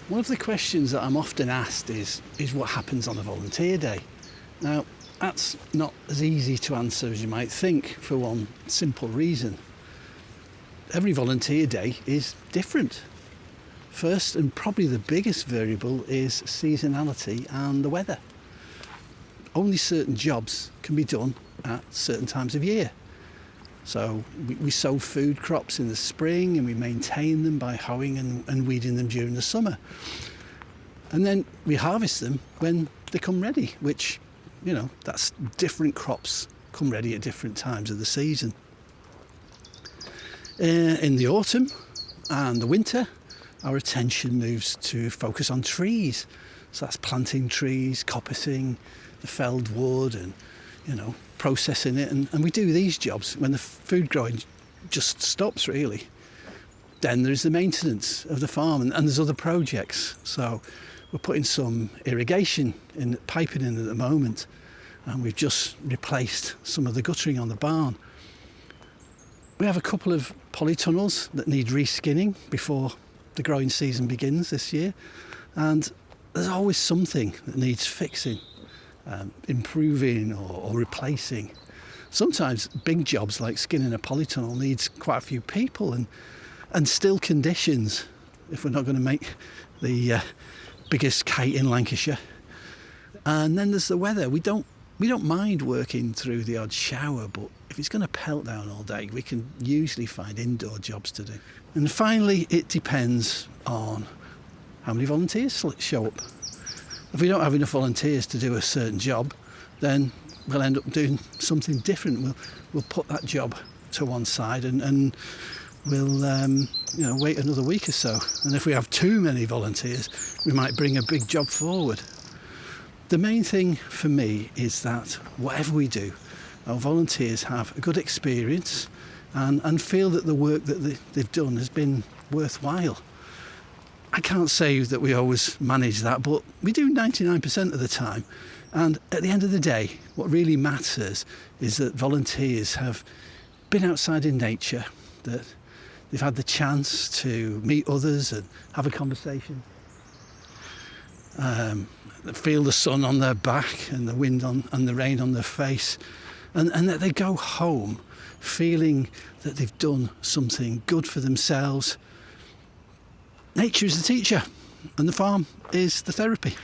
One of the questions that I'm often asked is what happens on a volunteer day? Now, that's not as easy to answer as you might think for one simple reason. Every volunteer day is different. First, and probably the biggest variable, is seasonality and the weather. Only certain jobs can be done at certain times of year. So we sow food crops in the spring and we maintain them by hoeing and weeding them during the summer. And then we harvest them when they come ready, which, that's different crops come ready at different times of the season. In the autumn and the winter, our attention moves to focus on trees. So that's planting trees, coppicing the felled wood and, processing it. And we do these jobs when the food growing just stops, really. Then there's the maintenance of the farm and there's other projects. So we're putting some irrigation in, piping in at the moment. And we've just replaced some of the guttering on the barn. We have a couple of polytunnels that need reskinning before the growing season begins this year. And there's always something that needs fixing. Improving or replacing. Sometimes big jobs like skinning a polytunnel needs quite a few people and still conditions if we're not going to make the biggest kite in Lancashire. And then there's the weather. We don't mind working through the odd shower, but if it's going to pelt down all day, we can usually find indoor jobs to do. And finally, it depends on how many volunteers show up. If we don't have enough volunteers to do a certain job, then we'll end up doing something different. We'll put that job to one side and we'll wait another week or so. And if we have too many volunteers, we might bring a big job forward. The main thing for me is that whatever we do, our volunteers have a good experience and feel that the work that they've done has been worthwhile. I can't say that we always manage that, but we do 99% of the time. And at the end of the day, what really matters is that volunteers have been outside in nature, that they've had the chance to meet others and have a conversation, feel the sun on their back and the wind and the rain on their face, and that they go home feeling that they've done something good for themselves. Nature is the teacher and the farm is the therapy.